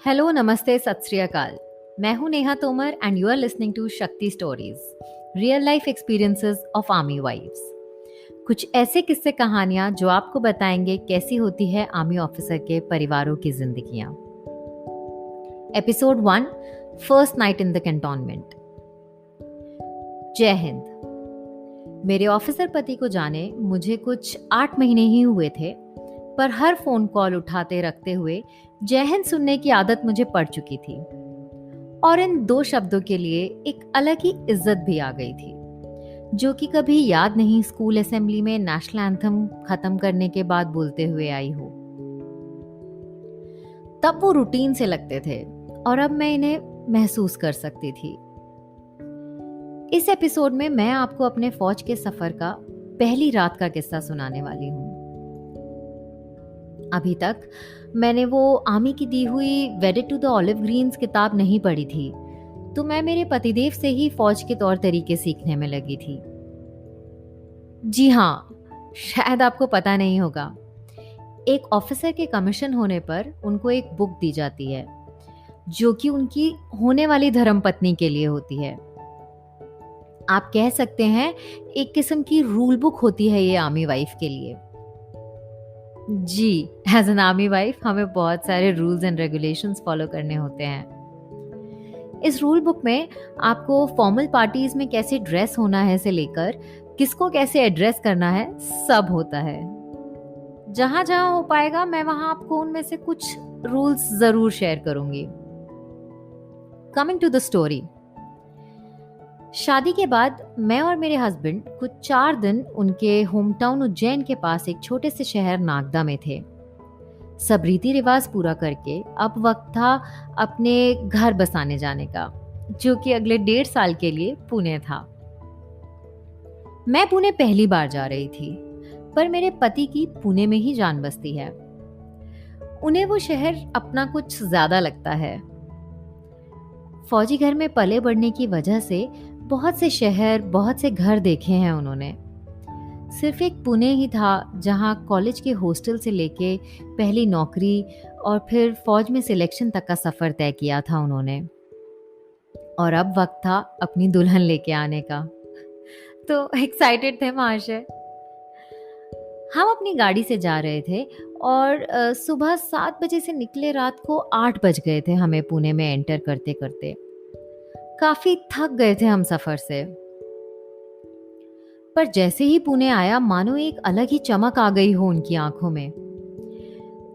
Hello, नमस्ते, सत श्री अकाल। मैं हूं Neha Tomar and you are listening to Shakti stories, real life experiences of army wifes. कुछ ऐसे किस्से कहानियां जो आपको बताएंगे कैसी होती है आर्मी ऑफिसर के परिवारों की जिंदगियां। Episode 1, first night in the cantonment. जय हिंद। मेरे ऑफिसर पति को जाने मुझे कुछ 8 महीने ही हुए थे, पर हर फोन कॉल उठाते रखते हुए जय हिंद सुनने की आदत मुझे पड़ चुकी थी और इन 2 शब्दों के लिए एक अलग ही इज्जत भी आ गई थी, जो कि कभी याद नहीं स्कूल असेंबली में नेशनल एंथम खत्म करने के बाद बोलते हुए आई हो। तब वो रूटीन से लगते थे और अब मैं इन्हें महसूस कर सकती थी। इस एपिसोड में मैं आपको अपने फौज के सफर का पहली रात का किस्सा सुनाने वाली हूँ। अभी तक मैंने वो आर्मी की दी हुई wedded to the olive greens किताब नहीं पढ़ी थी, तो मैं मेरे पतिदेव से ही फौज के तौर तरीके सीखने में लगी थी। जी हाँ, शायद आपको पता नहीं होगा, एक ऑफिसर के कमीशन होने पर उनको एक बुक दी जाती है जो कि उनकी होने वाली धर्मपत्नी के लिए होती है। आप कह सकते हैं एक किस्म की रूल बुक होती है ये आर्मी वाइफ के लिए। जी, एज एन आर्मी वाइफ हमें बहुत सारे रूल्स एंड रेगुलेशंस फॉलो करने होते हैं। इस रूल बुक में आपको फॉर्मल पार्टीज में कैसे ड्रेस होना है से लेकर किसको कैसे एड्रेस करना है, सब होता है। जहां जहां हो पाएगा मैं वहां आपको उनमें से कुछ रूल्स जरूर शेयर करूंगी। Coming to the story. शादी के बाद मैं और मेरे हस्बैंड कुछ 4 दिन उनके होम टाउन उज्जैन के पास एक छोटे से शहर नागदा में थे। सब रीति रिवाज पूरा करके अब वक्त था अपने घर बसाने जाने का, जो कि अगले 1.5 साल के लिए पुणे था। मैं पुणे पहली बार जा रही थी, पर मेरे पति की पुणे में ही जान बसती है। उन्हें वो शहर अपना कुछ ज्यादा लगता है। फौजी घर में पले बढ़ने की वजह से बहुत से शहर, बहुत से घर देखे हैं उन्होंने। सिर्फ एक पुणे ही था जहां कॉलेज के हॉस्टल से लेके पहली नौकरी और फिर फौज में सिलेक्शन तक का सफर तय किया था उन्होंने। और अब वक्त था अपनी दुल्हन लेके आने का। तो एक्साइटेड थे महाशय। हम अपनी गाड़ी से जा रहे थे और सुबह 7 बजे से निकले, रात को 8 बज गए थे हमें पुणे में एंटर करते करते। काफी थक गए थे हम सफर से, पर जैसे ही पुणे आया मानो एक अलग ही चमक आ गई हो उनकी आंखों में।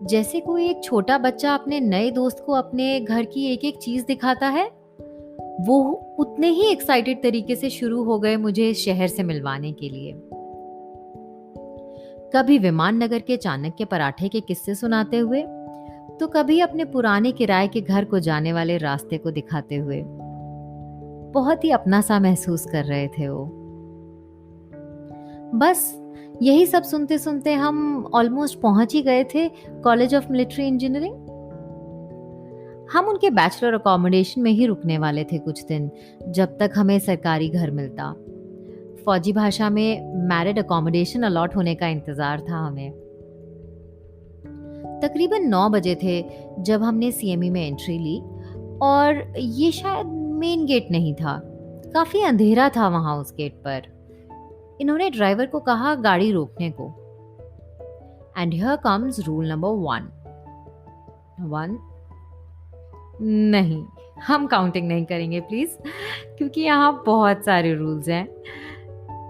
जैसे कोई एक छोटा बच्चा अपने नए दोस्त को अपने घर की एक एक चीज दिखाता है, वो उतने ही एक्साइटेड तरीके से शुरू हो गए मुझे इस शहर से मिलवाने के लिए। कभी विमान नगर के चाणक्य पराठे के किस्से सुनाते हुए, तो कभी अपने पुराने किराए के घर को जाने वाले रास्ते को दिखाते हुए। बहुत ही अपना सा महसूस कर रहे थे वो। बस यही सब सुनते सुनते हम ऑलमोस्ट पहुंच ही गए थे कॉलेज ऑफ मिलिट्री इंजीनियरिंग। हम उनके बैचलर अकोमोडेशन में ही रुकने वाले थे कुछ दिन, जब तक हमें सरकारी घर मिलता। फौजी भाषा में मैरिड अकोमोडेशन अलॉट होने का इंतजार था हमें। तकरीबन 9 बजे थे जब हमने सीएमई में एंट्री ली, और ये शायद मेन गेट नहीं था, काफी अंधेरा था वहां उस गेट पर। इन्होंने ड्राइवर को कहा गाड़ी रोकने को। And here comes rule number 1। नहीं, हम काउंटिंग नहीं करेंगे प्लीज, क्योंकि यहाँ बहुत सारे रूल्स हैं।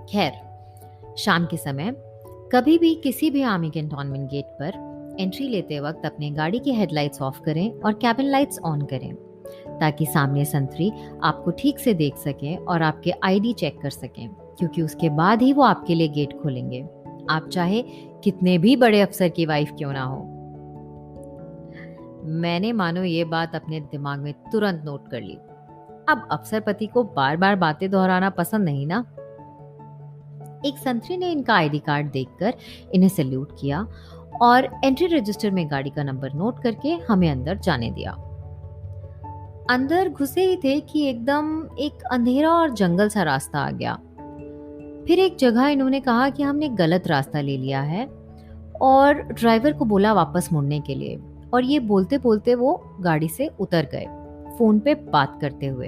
खैर, शाम के समय कभी भी किसी भी आर्मी कैंटोनमेंट गेट पर एंट्री लेते वक्त अपने गाड़ी की हेडलाइट्स ऑफ करें और कैबिन लाइट्स ऑन करें, ताकि सामने संतरी आपको ठीक से देख सकें और आपके आईडी चेक कर सकें, क्योंकि उसके बाद ही वो आपके लिए गेट खोलेंगे, आप चाहे कितने भी बड़े अफसर की वाइफ क्यों ना हो। मैंने मानो ये बात अपने दिमाग में तुरंत नोट कर ली। अब अफसर पति को बार बार बातें दोहराना पसंद नहीं ना। एक संतरी ने इनका आईडी कार्ड देखकर इन्हें सैल्यूट किया और एंट्री रजिस्टर में गाड़ी का नंबर नोट करके हमें अंदर जाने दिया। अंदर घुसे ही थे कि एकदम एक अंधेरा और जंगल सा रास्ता आ गया। फिर एक जगह इन्होंने कहा कि हमने गलत रास्ता ले लिया है और ड्राइवर को बोला वापस मुड़ने के लिए, और ये बोलते बोलते वो गाड़ी से उतर गए, फोन पे बात करते हुए।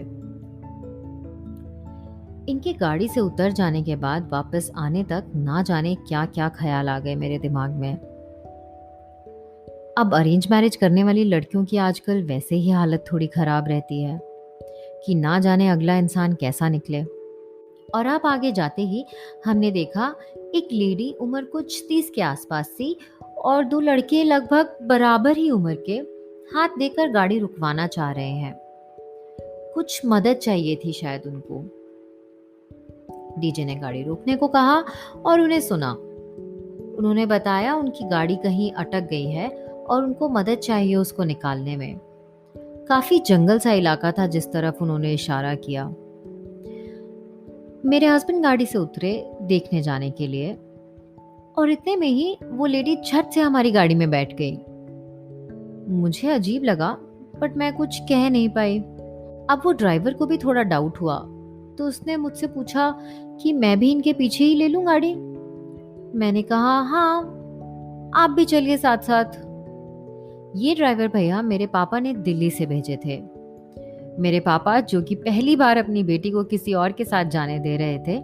इनके गाड़ी से उतर जाने के बाद वापस आने तक ना जाने क्या क्या ख्याल आ गए मेरे दिमाग में। अब अरेंज मैरिज करने वाली लड़कियों की आजकल वैसे ही हालत थोड़ी खराब रहती है कि ना जाने अगला इंसान कैसा निकले। और अब आगे जाते ही हमने देखा एक लेडी उम्र कुछ 30 के आसपास थी और दो लड़के लगभग बराबर ही उम्र के हाथ देकर गाड़ी रुकवाना चाह रहे हैं। कुछ मदद चाहिए थी शायद उनको। डीजे ने गाड़ी रोकने को कहा और उन्हें सुना। उन्होंने बताया उनकी गाड़ी कहीं अटक गई है और उनको मदद चाहिए उसको निकालने में। काफी जंगल सा इलाका था जिस तरफ उन्होंने इशारा किया। मेरे हस्बैंड गाड़ी से उतरे देखने जाने के लिए और इतने में ही वो लेडी झट से हमारी गाड़ी में बैठ गई। मुझे अजीब लगा बट मैं कुछ कह नहीं पाई। अब वो ड्राइवर को भी थोड़ा डाउट हुआ तो उसने मुझसे पूछा कि मैं भी इनके पीछे ही ले लूं गाड़ी। मैंने कहा हाँ, आप भी चलिए साथ साथ। ये ड्राइवर भैया मेरे पापा ने दिल्ली से भेजे थे। मेरे पापा जो कि पहली बार अपनी बेटी को किसी और के साथ जाने दे रहे थे,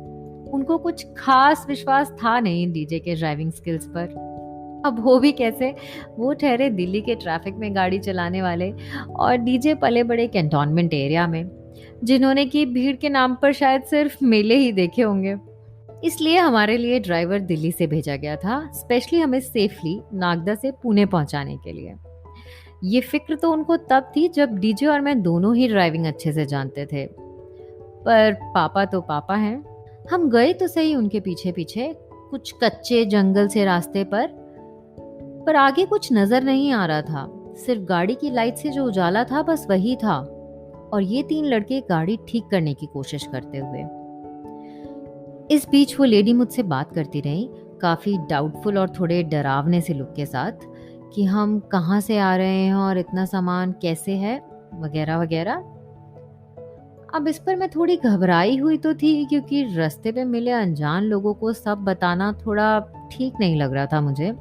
उनको कुछ खास विश्वास था नहीं डीजे के ड्राइविंग स्किल्स पर। अब वो भी कैसे, वो ठहरे दिल्ली के ट्रैफिक में गाड़ी चलाने वाले और डीजे पले बड़े कैंटोनमेंट एरिया में, जिन्होंने की भीड़ के नाम पर शायद सिर्फ मेले ही देखे होंगे। इसलिए हमारे लिए ड्राइवर दिल्ली से भेजा गया था, स्पेशली हमें सेफली नागदा से पुणे पहुंचाने के लिए। ये फिक्र तो उनको तब थी जब डीजे और मैं दोनों ही ड्राइविंग अच्छे से जानते थे, पर पापा तो पापा हैं। हम गए तो सही उनके पीछे पीछे कुछ कच्चे जंगल से रास्ते पर आगे कुछ नजर नहीं आ रहा था। सिर्फ गाड़ी की लाइट से जो उजाला था बस वही था और ये तीन लड़के गाड़ी ठीक करने की कोशिश करते हुए। इस बीच वो लेडी मुझसे बात करती रही, काफी डाउटफुल और थोड़े डरावने से लुक के साथ, कि हम कहाँ से आ रहे हैं और इतना सामान कैसे है वगैरह वगैरह। अब इस पर मैं थोड़ी घबराई हुई तो थी क्योंकि रास्ते पे मिले अनजान लोगों को सब बताना थोड़ा ठीक नहीं लग रहा था मुझे।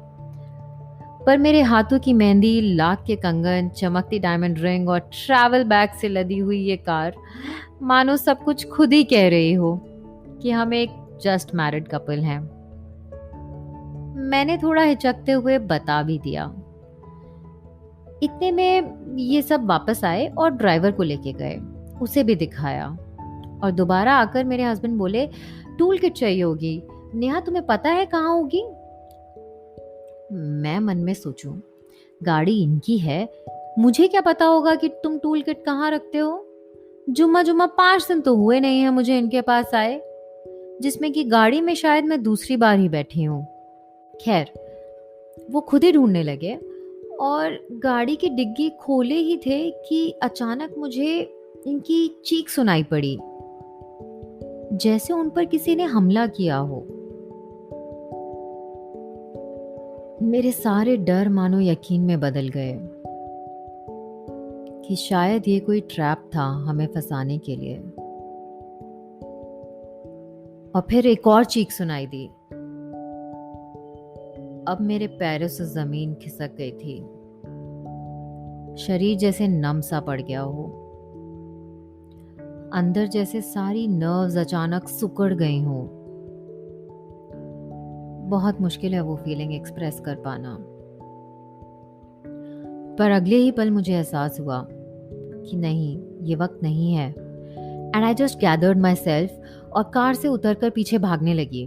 पर मेरे हाथों की मेहंदी, लाख के कंगन, चमकती डायमंड रिंग और ट्रैवल बैग से लदी हुई ये कार मानो सब कुछ खुद ही कह रही हो कि हम एक जस्ट मैरिड कपल हैं। मैंने थोड़ा हिचकते हुए बता भी दिया। इतने में ये सब वापस आए और ड्राइवर को लेके गए, उसे भी दिखाया और दोबारा आकर मेरे हस्बैंड बोले, टूल किट चाहिए होगी नेहा, तुम्हें पता है कहाँ होगी? मैं मन में सोचूं, गाड़ी इनकी है, मुझे क्या पता होगा कि तुम टूल किट कहाँ रखते हो? जुम्मा जुम्मा 5 दिन तो हुए नहीं है मुझे इनके पास आए, जिसमें कि गाड़ी में शायद मैं दूसरी बार ही बैठी हूँ। खैर, वो खुद ही ढूंढने लगे और गाड़ी की डिग्गी खोले ही थे कि अचानक मुझे इनकी चीख सुनाई पड़ी, जैसे उन पर किसी ने हमला किया हो। मेरे सारे डर मानो यकीन में बदल गए कि शायद ये कोई ट्रैप था हमें फंसाने के लिए। और फिर एक और चीख सुनाई दी। अब मेरे पैरों से जमीन खिसक गई थी, शरीर जैसे नम सा पड़ गया हो, अंदर जैसे सारी नर्व्स अचानक सुकड़ गई हो। बहुत मुश्किल है वो फीलिंग एक्सप्रेस कर पाना, पर अगले ही पल मुझे एहसास हुआ कि नहीं, ये वक्त नहीं है। And I just gathered my self और कार से उतरकर पीछे भागने लगी।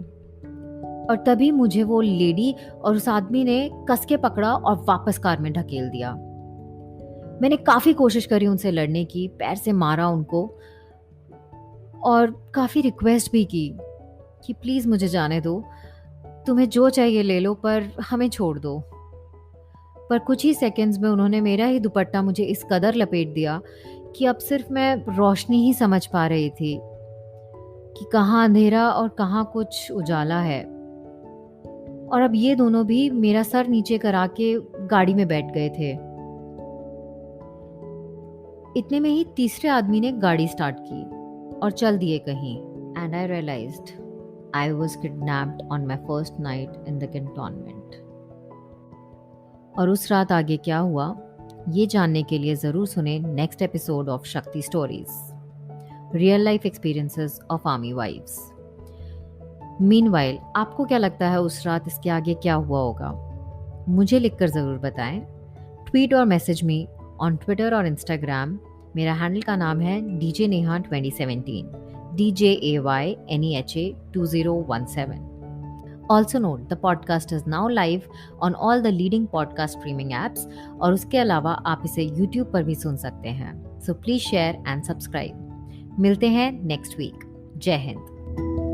और तभी मुझे वो लेडी और उस आदमी ने कस के पकड़ा और वापस कार में ढकेल दिया। मैंने काफी कोशिश करी उनसे लड़ने की, पैर से मारा उनको और काफी रिक्वेस्ट भी की कि प्लीज मुझे जाने दो, तुम्हें जो चाहिए ले लो पर हमें छोड़ दो। पर कुछ ही सेकंड्स में उन्होंने मेरा ही दुपट्टा मुझे इस कदर लपेट दिया कि अब सिर्फ मैं रोशनी ही समझ पा रही थी कि कहाँ अंधेरा और कहाँ कुछ उजाला है। और अब ये दोनों भी मेरा सर नीचे करा के गाड़ी में बैठ गए थे। इतने में ही तीसरे आदमी ने गाड़ी स्टार्ट की और चल दिए कहीं। And I realised I was kidnapped on my first night in the cantonment. और उस रात आगे क्या हुआ ये जानने के लिए ज़रूर सुने next episode of Shakti stories, real life experiences of army wifes. Meanwhile आपको क्या लगता है उस रात इसके आगे क्या हुआ होगा? मुझे लिखकर ज़रूर बताएं। ट्वीट और मैसेज मी ऑन ट्विटर और इंस्टाग्राम। मेरा हैंडल का नाम है DJ Neha 2017, DJAYNEHA 2017। Also note, the podcast is now live on all the leading podcast streaming apps और उसके अलावा आप इसे YouTube पर भी सुन सकते हैं। So please share and subscribe। मिलते हैं नेक्स्ट वीक। जय हिंद।